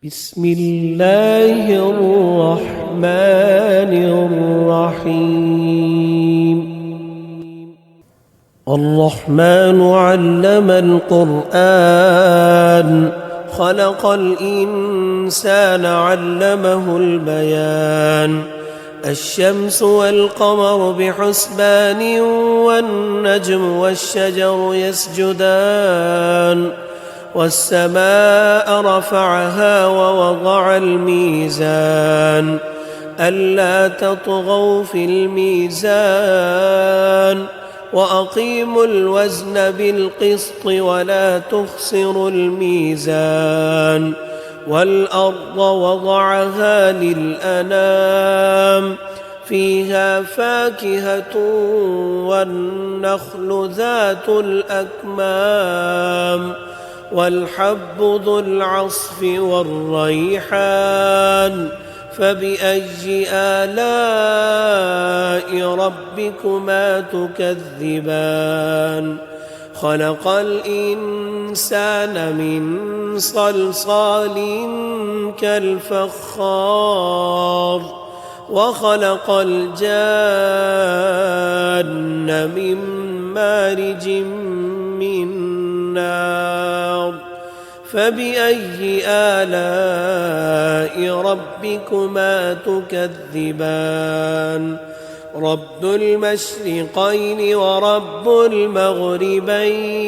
بسم الله الرحمن الرحيم. الرحمن علم القرآن، خلق الإنسان علمه البيان. الشمس والقمر بحسبان، والنجم والشجر يسجدان. والسماء رفعها ووضع الميزان، ألا تطغوا في الميزان، وأقيموا الوزن بالقسط ولا تخسروا الميزان. والأرض وضعها للأنام، فيها فاكهة والنخل ذات الأكمام، والحب ذو العصف والريحان. فبأي آلاء ربكما تكذبان؟ خلق الإنسان من صلصال كالفخار، وخلق الجان من مارج من نار. فبأي آلاء ربكما تكذبان؟ رب المشرقين ورب المغربين.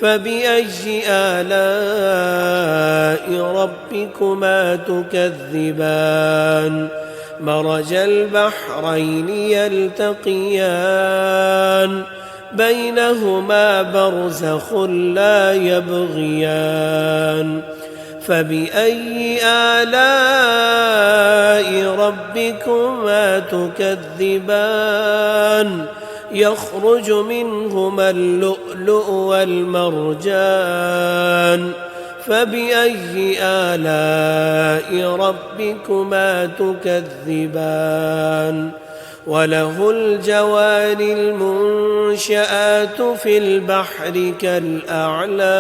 فبأي آلاء ربكما تكذبان؟ مرج البحرين يلتقيان، بينهما برزخ لا يبغيان. فبأي آلاء ربكما تكذبان؟ يخرج منهما اللؤلؤ والمرجان. فبأي آلاء ربكما تكذبان؟ وله الجوار المنشآت في البحر كالأعلام.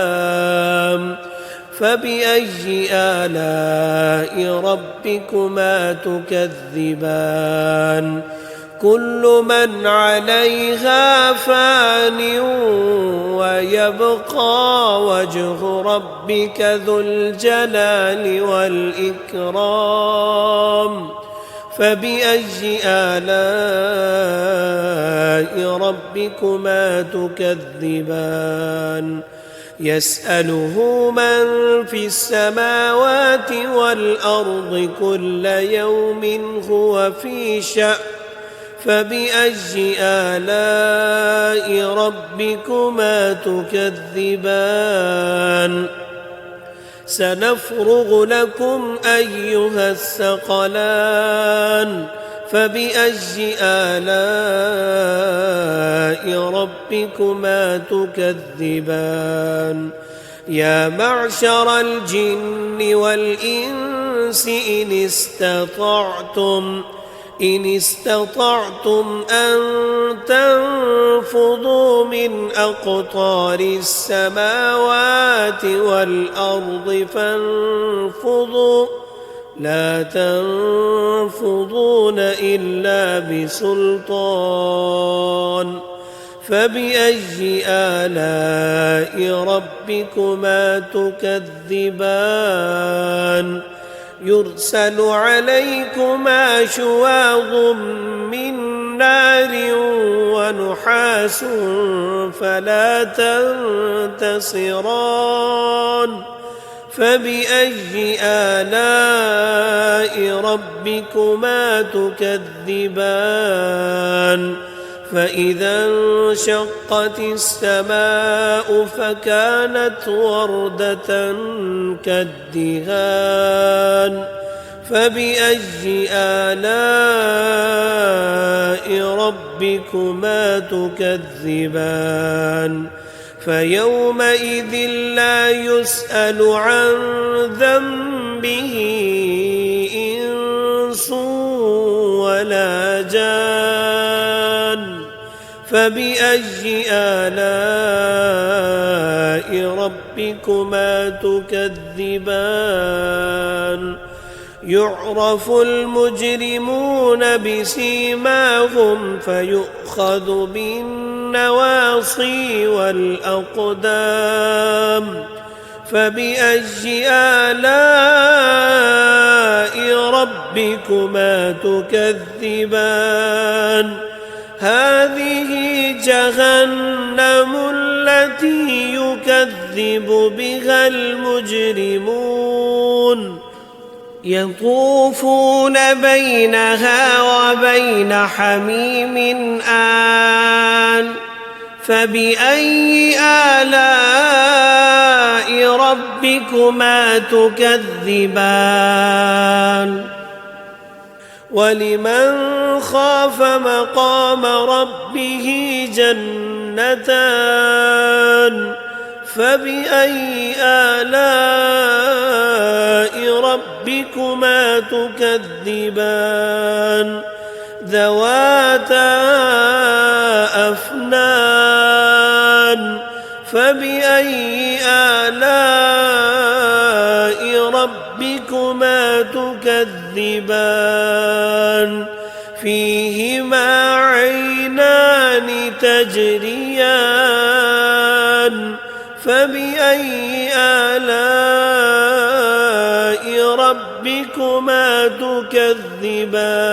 فبأي آلاء ربكما تكذبان؟ كل من عليها فان، ويبقى وجه ربك ذو الجلال والإكرام. فبأي آلاء ربكما تكذبان؟ يسأله من في السماوات والأرض كل يوم هو في شأن. فبأي آلاء ربكما تكذبان؟ سنفرغ لكم أيها الثقلان. فبأي آلاء ربكما تكذبان؟ يا معشر الجن والإنس إن استطعتم أن تنفذوا من أقطار السماوات والأرض فانفذوا، لا تنفذون إلا بسلطان. فبأي آلاء ربكما تكذبان؟ يرسل عليكما شواظ من نار ونحاس فلا تنتصران. فبأي آلاء ربكما تكذبان؟ فإذا انشقت السماء فكانت وردة كالدهان. فبأي آلاء ربكما تكذبان؟ فيومئذ لا يسأل عن ذنبه إنس ولا جان. فبأي آلاء ربكما تكذبان يعرف المجرمون بسيماهم فيؤخذ بالنواصي والأقدام فبأي آلاء ربكما تكذبان هذه جهنم التي يكذب بها المجرمون يطوفون بينها وبين حميم آن فبأي آلاء ربكما تكذبان ولمن خاف مقام ربه جنتان فبأي آلاء ربكما تكذبان ذواتا أفنان فبأي آلاء ربكما تكذبان فيهما عينان تجريان فبأي آلاء ربكما تكذبان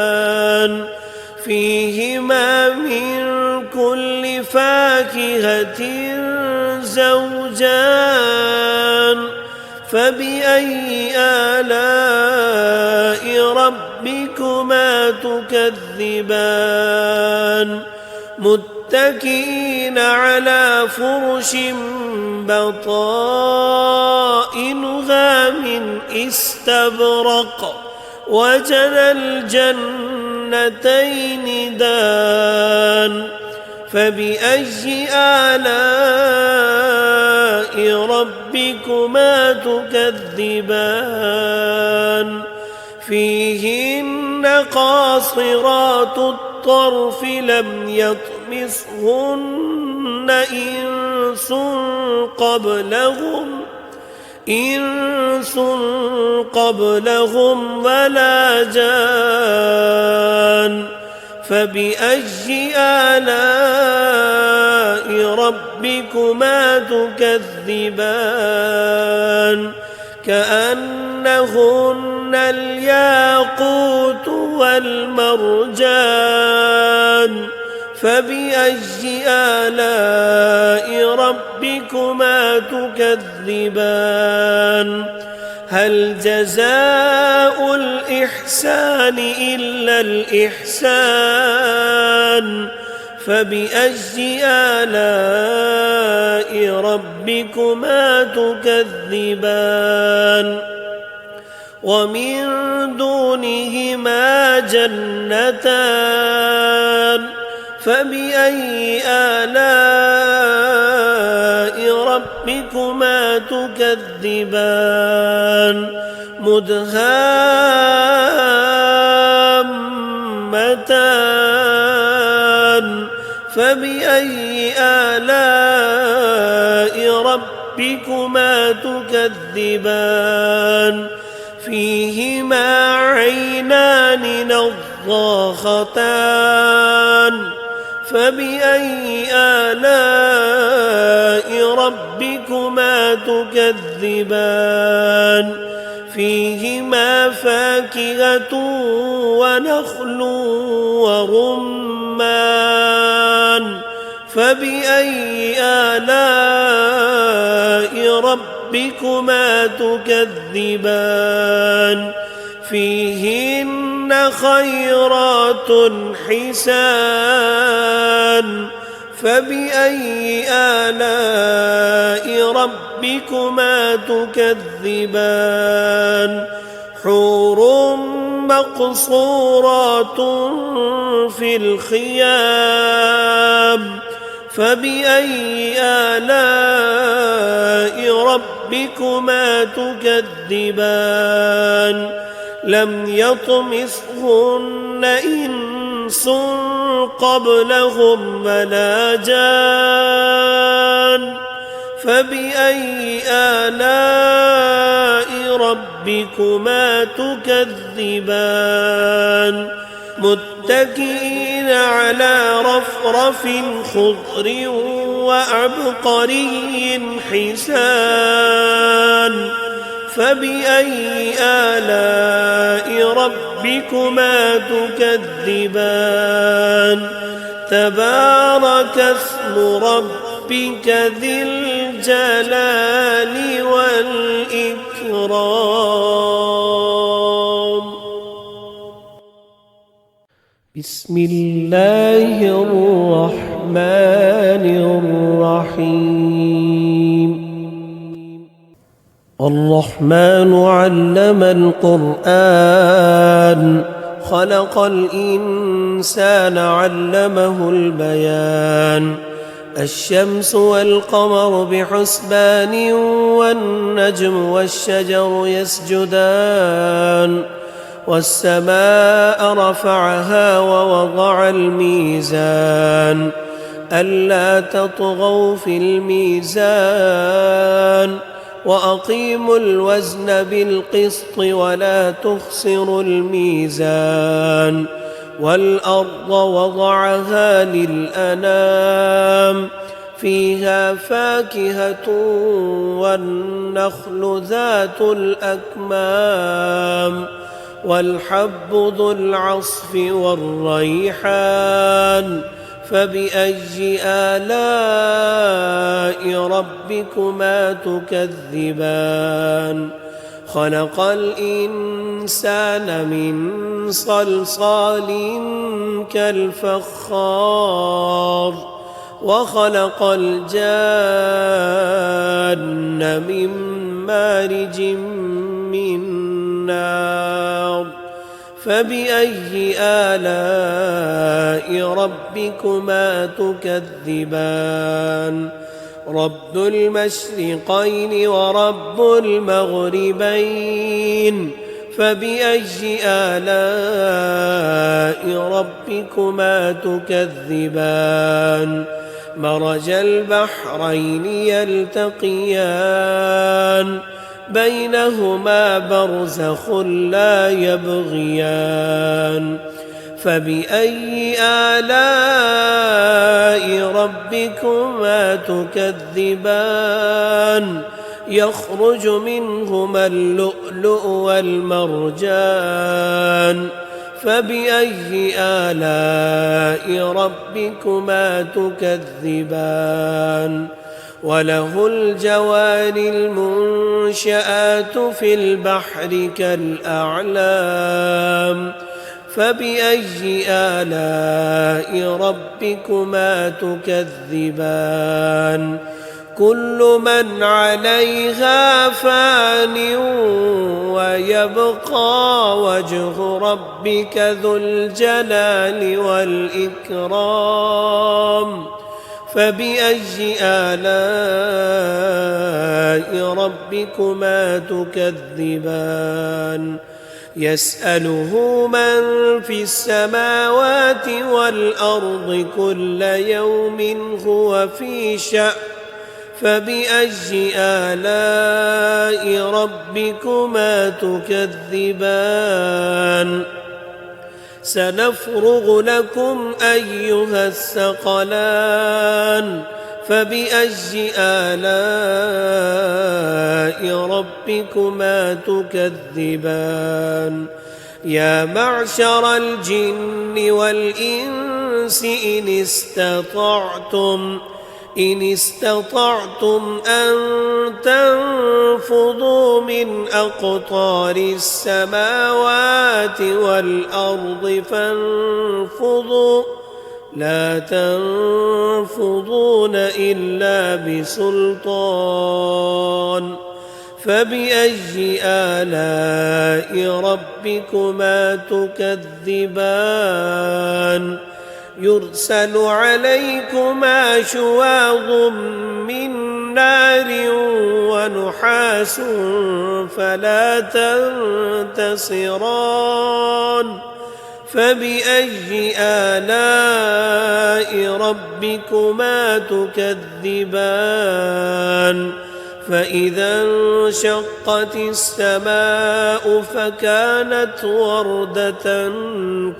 فيهما من كل فاكهة زوجان فبأي آلاء ربكما تكذبان متكئين على فرش بطائنها من استبرق وجنى الجنتين دان فبأي آلاء ربكما تكذبان فيهن قاصرات الطرف لم يطمثهن إنس قبلهم ولا جان فبأي آلاء ربكما تكذبان كأنهن الياقوت والمرجان فبأي آلاء ربكما تكذبان هل جزاء الإحسان إلا الإحسان فبأي آلاء ربكما تكذبان ومن دونهما جنتان فبأي آلاء ربكما تكذبان مدهامتان فبأي آلاء ربكما تكذبان فيهما عينان نضاختان فبأي آلاء ربكما تكذبان فيهما فاكهة ونخل ورمان فبأي آلاء ربكما تكذبان فيهن خيرات حسان فبأي آلاء ربكما تكذبان حور مقصورات في الخيام فبأي آلاء ربكما تكذبان لم يطمثهن إنس قبلهم ولا جان فبأي آلاء ربكما تكذبان متكئين على رفرف خضر وعبقري حسان فبأي آلاء ربكما تكذبان تبارك اسم ربك ذي الجلال والإكرام. بسم الله الرحمن الرحيم. الرحمن علم القرآن خلق الإنسان علمه البيان الشمس والقمر بحسبان والنجم والشجر يسجدان والسماء رفعها ووضع الميزان ألا تطغوا في الميزان وأقيموا الوزن بالقسط ولا تخسروا الميزان والأرض وضعها للأنام فيها فاكهة والنخل ذات الأكمام والحب ذو العصف والريحان فبأي آلاء ربكما تكذبان خلق الإنسان من صلصال كالفخار وخلق الجان من مارج من نار فبأي آلاء ربكما تكذبان رب المشرقين ورب المغربين فبأي آلاء ربكما تكذبان مرج البحرين يلتقيان بينهما برزخ لا يبغيان فبأي آلاء ربكما تكذبان يخرج منهما اللؤلؤ والمرجان فبأي آلاء ربكما تكذبان وله الجوار المنشآت في البحر كالأعلام فبأي آلاء ربكما تكذبان كل من عليها فان ويبقى وجه ربك ذو الجلال والإكرام فبأي آلاء ربكما تكذبان يسأله من في السماوات والأرض كل يوم هو في شأن فبأي آلاء ربكما تكذبان سنفرغ لكم أيها الثقلان فبأي آلاء ربكما تكذبان يا معشر الجن والإنس إن استطعتم أن تنفذوا من أقطار السماوات والأرض فانفذوا لا تنفذون إلا بسلطان فبأي آلاء ربكما تكذبان يرسل عليكما شواظ من نار ونحاس فلا تنتصران فبأي آلاء ربكما تكذبان فإذا انشقت السماء فكانت وردة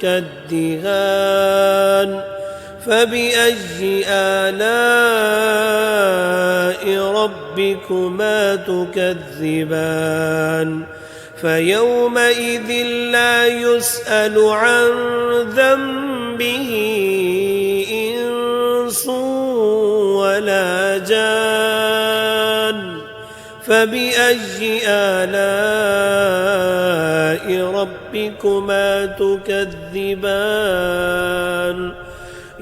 كالدهان فبأي آلاء ربكما تكذبان فيومئذ لا يسأل عن ذنبه إنس ولا جان فبأي آلاء ربكما تكذبان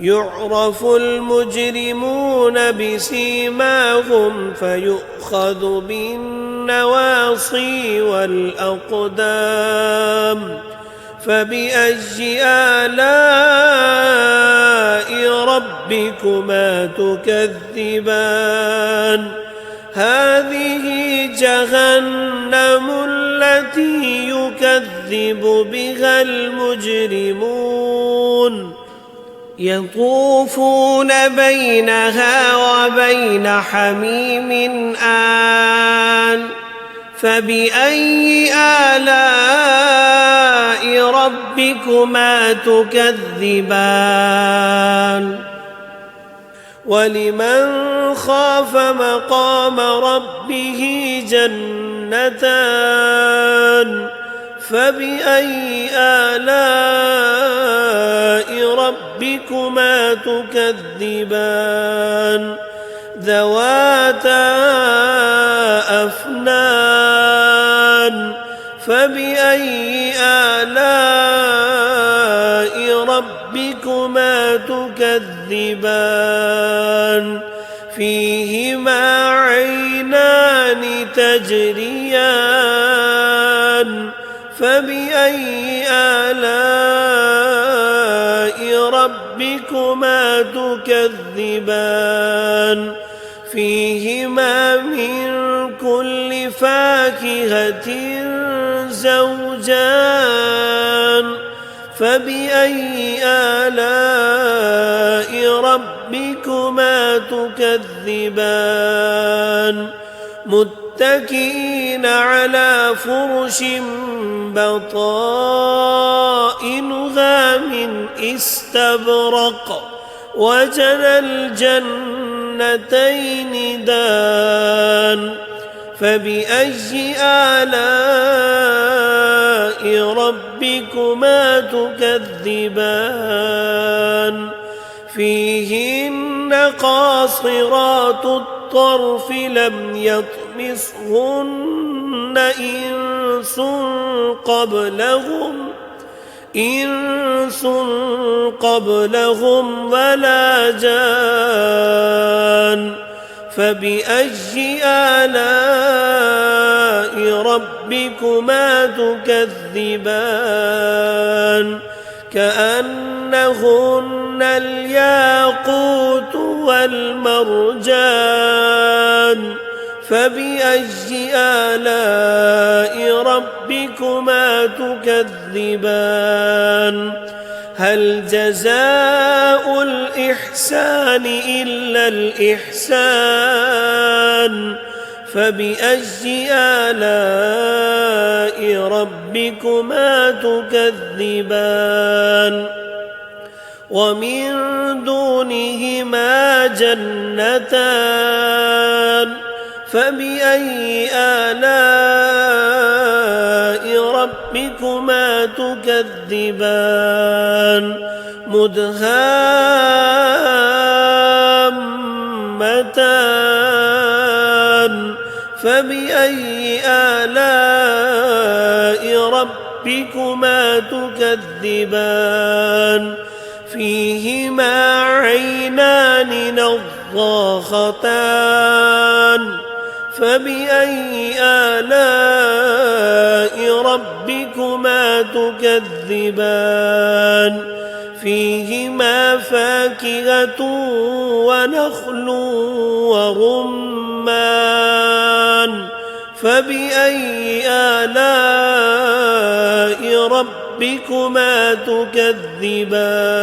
يعرف المجرمون بسيماهم فيؤخذ بالنواصي والأقدام فبأي آلاء ربكما تكذبان هذه جهنم التي يكذب بها المجرمون يطوفون بينها وبين حميم آن فبأي آلاء ربكما تكذبان ولمن خاف مقام ربه جنتان فبأي آلاء ربكما تكذبان ذواتا أفنان فبأي آلاء ربكما تكذبان فيهما عينان تجريان فبأي آلاء ربكما تكذبان فيهما من كل فاكهة زوجان فبأي آلاء ربكما تكذبان متكئين على فرش بطائنها من استبرق وجنى الجنتين دان فبأي آلاء ربكما تكذبان فيهن قاصرات الطرف لم يطمثهن إنس قبلهم ولا جان فبأي آلاء ربكما تكذبان كأنهن الياقوت والمرجان فبأي آلاء ربكما تكذبان هل جزاء الإحسان إلا الإحسان فبأي آلاء ربكما تكذبان ومن دونهما جنتان فبأي آلاء ربكما تكذبان مدهامتان فبأي آلاء ربكما تكذبان فيهما عينان نضاختان فبأي آلاء ربكما تكذبان فيهما فاكهة ونخل ورمان فبأي آلاء ربكما ربكما تكذبان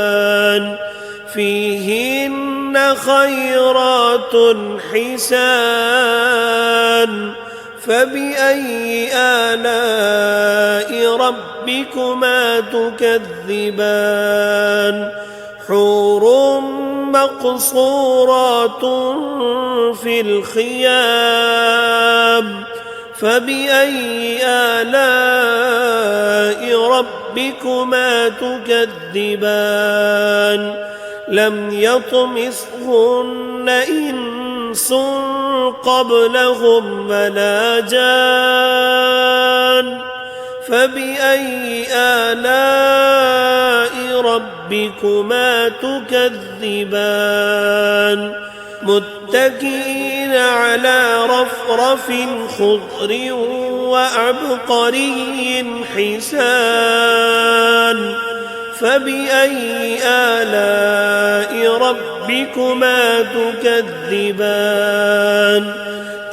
فيهن خيرات حسان فبأي آلاء ربكما تكذبان حور مقصورات في الخيام فبأي آلاء ربكما تكذبان لم يطمثهن إنس قبلهم ولا جان فبأي آلاء ربكما تكذبان متكئين على رفرف خضر وعبقري حسان فبأي آلاء ربكما تكذبان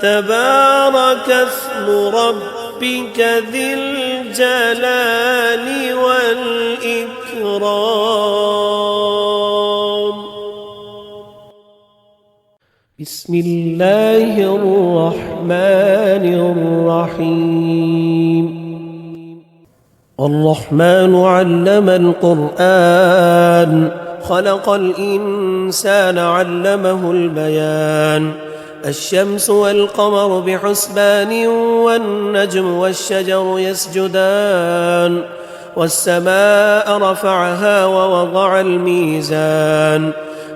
تبارك اسم ربك ذي الجلال والإكرام بسم الله الرحمن الرحيم الرحمن علم القرآن خلق الإنسان علمه البيان الشمس والقمر بحسبان والنجم والشجر يسجدان والسماء رفعها ووضع الميزان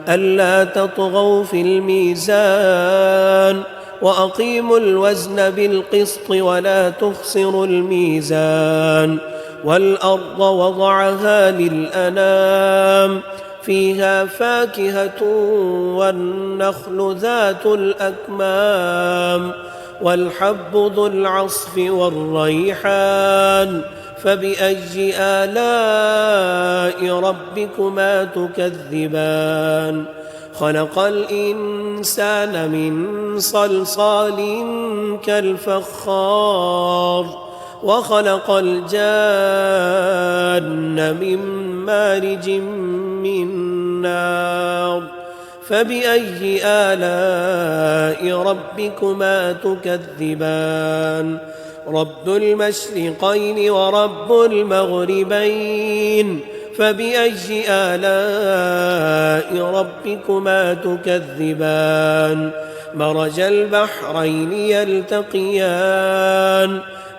ألا تطغوا في الميزان وأقيموا الوزن بالقسط ولا تخسروا الميزان والأرض وضعها للأنام فيها فاكهة والنخل ذات الأكمام والحب ذو العصف والريحان فبأي آلاء ربكما تكذبان خلق الإنسان من صلصال كالفخار وخلق الجان من مارج من نار فبأي آلاء ربكما تكذبان رب المشرقين ورب المغربين فبأي آلاء ربكما تكذبان مرج البحرين يلتقيان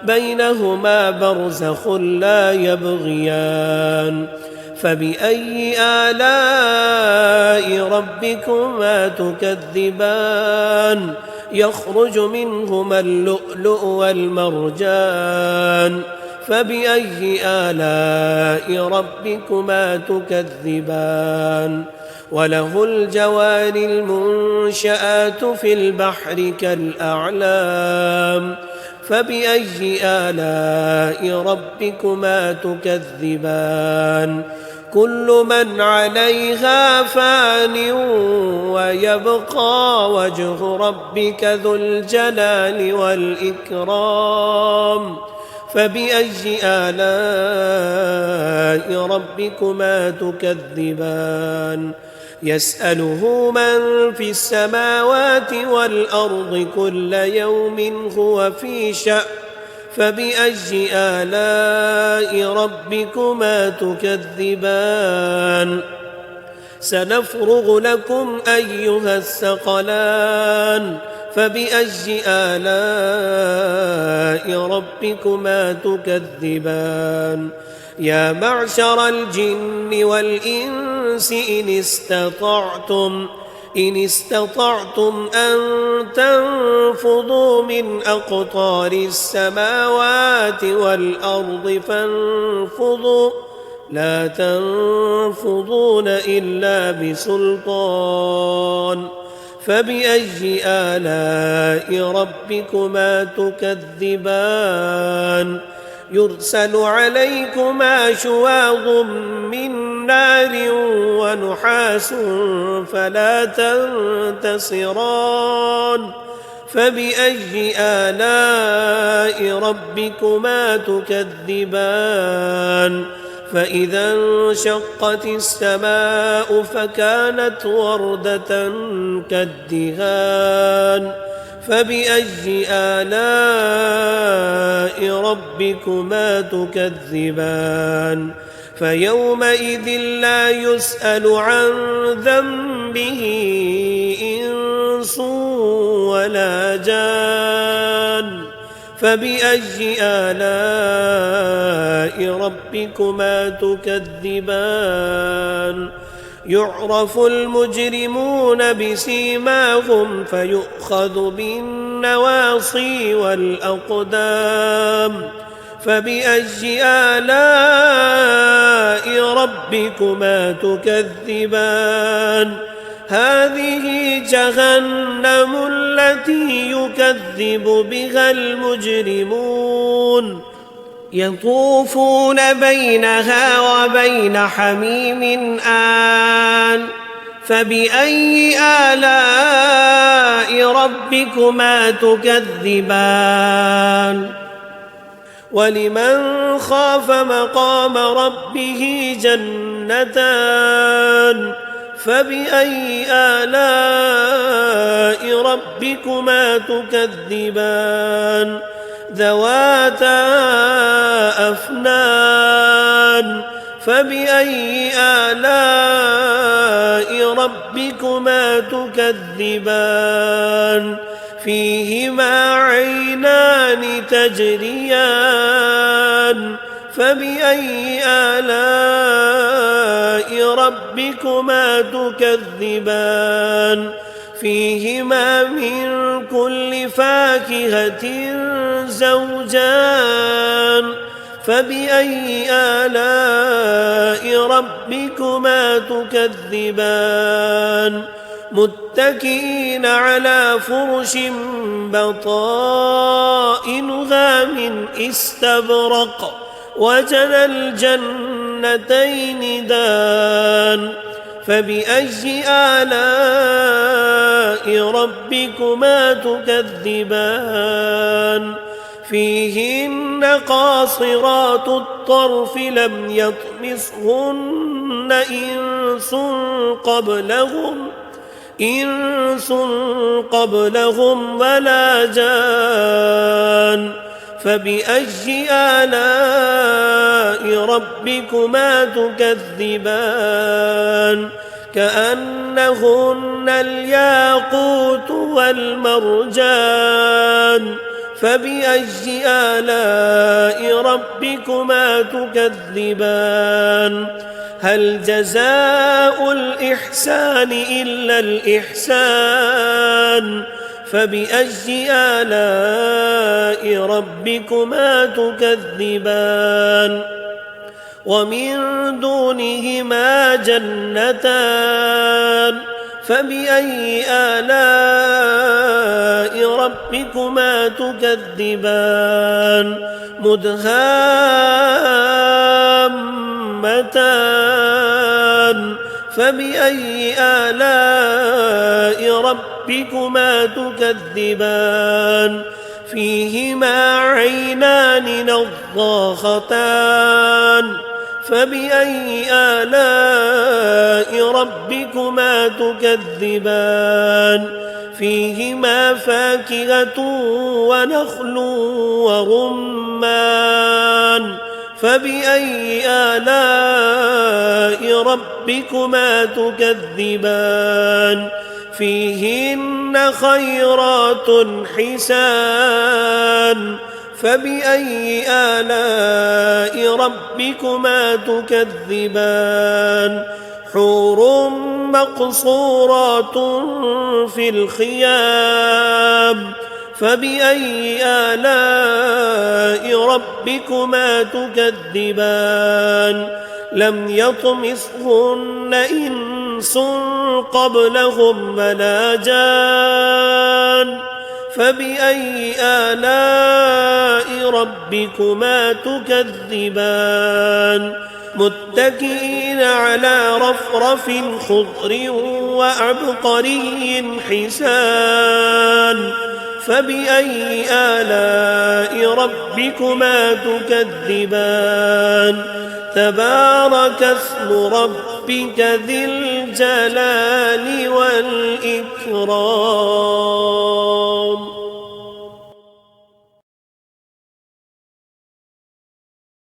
بينهما برزخ لا يبغيان فبأي آلاء ربكما تكذبان يخرج منهما اللؤلؤ والمرجان فبأي آلاء ربكما تكذبان وله الجوار المنشآت في البحر كالأعلام فبأي آلاء ربكما تكذبان كل من عليها فان ويبقى وجه ربك ذو الجلال والإكرام فبأي آلاء ربكما تكذبان يسأله من في السماوات والأرض كل يوم هو في شأن فبأي آلاء ربكما تكذبان سنفرغ لكم أيها الثقلان فبأي آلاء ربكما تكذبان يا معشر الجن والإنس إن استطعتم أن تنفضوا من أقطار السماوات والأرض فانفضوا لا تنفضون إلا بسلطان فبأي آلاء ربكما تكذبان يرسل عليكما شواظ من نار ونحاس فلا تنتصران فبأي آلاء ربكما تكذبان فإذا انشقت السماء فكانت وردة كالدهان فبأي آلاء ربكما تكذبان فيومئذ لا يسأل عن ذنبه إنس ولا جان فبأي آلاء ربكما تكذبان يعرف المجرمون بسيماهم فيؤخذ بالنواصي والأقدام فبأي آلاء ربكما تكذبان هذه جهنم التي يكذب بها المجرمون يطوفون بينها وبين حميم آن فبأي آلاء ربكما تكذبان ولمن خاف مقام ربه جنتان فبأي آلاء ربكما تكذبان ذواتا أفنان فبأي آلاء ربكما تكذبان فيهما عينان تجريان فبأي آلاء ربكما تكذبان فيهما من كل فاكهة زوجان فبأي آلاء ربكما تكذبان متكئين على فرش بطائنها من استبرق وجنى الجنتين دان فبأي آلاء ربكما تكذبان فيهن قاصرات الطرف لم يطمثهن إنس قبلهم ولا جان فبأي آلاء ربكما تكذبان كأنهن الياقوت والمرجان فبأي آلاء ربكما تكذبان هل جزاء الإحسان إلا الإحسان فبأي آلاء ربكما تكذبان ومن دونهما جنتان فبأي آلاء ربكما تكذبان مدهامتان فبأي آلاء ربكما تكذبان فيهما عينان نضاختان فبأي آلاء ربكما تكذبان فيهما فاكهة ونخل ورمان فبأي آلاء ربكما تكذبان فيهن خيرات حسان فبأي آلاء ربكما تكذبان حور مقصورات في الخيام فبأي آلاء ربكما تكذبان لم يطمثهن إنس قبلهم ولا جان فبأي آلاء ربكما تكذبان متكئين على رفرف خضر وعبقري حسان فبأي آلاء ربكما تكذبان تبارك اسم ربك ذي الجلال والإكرام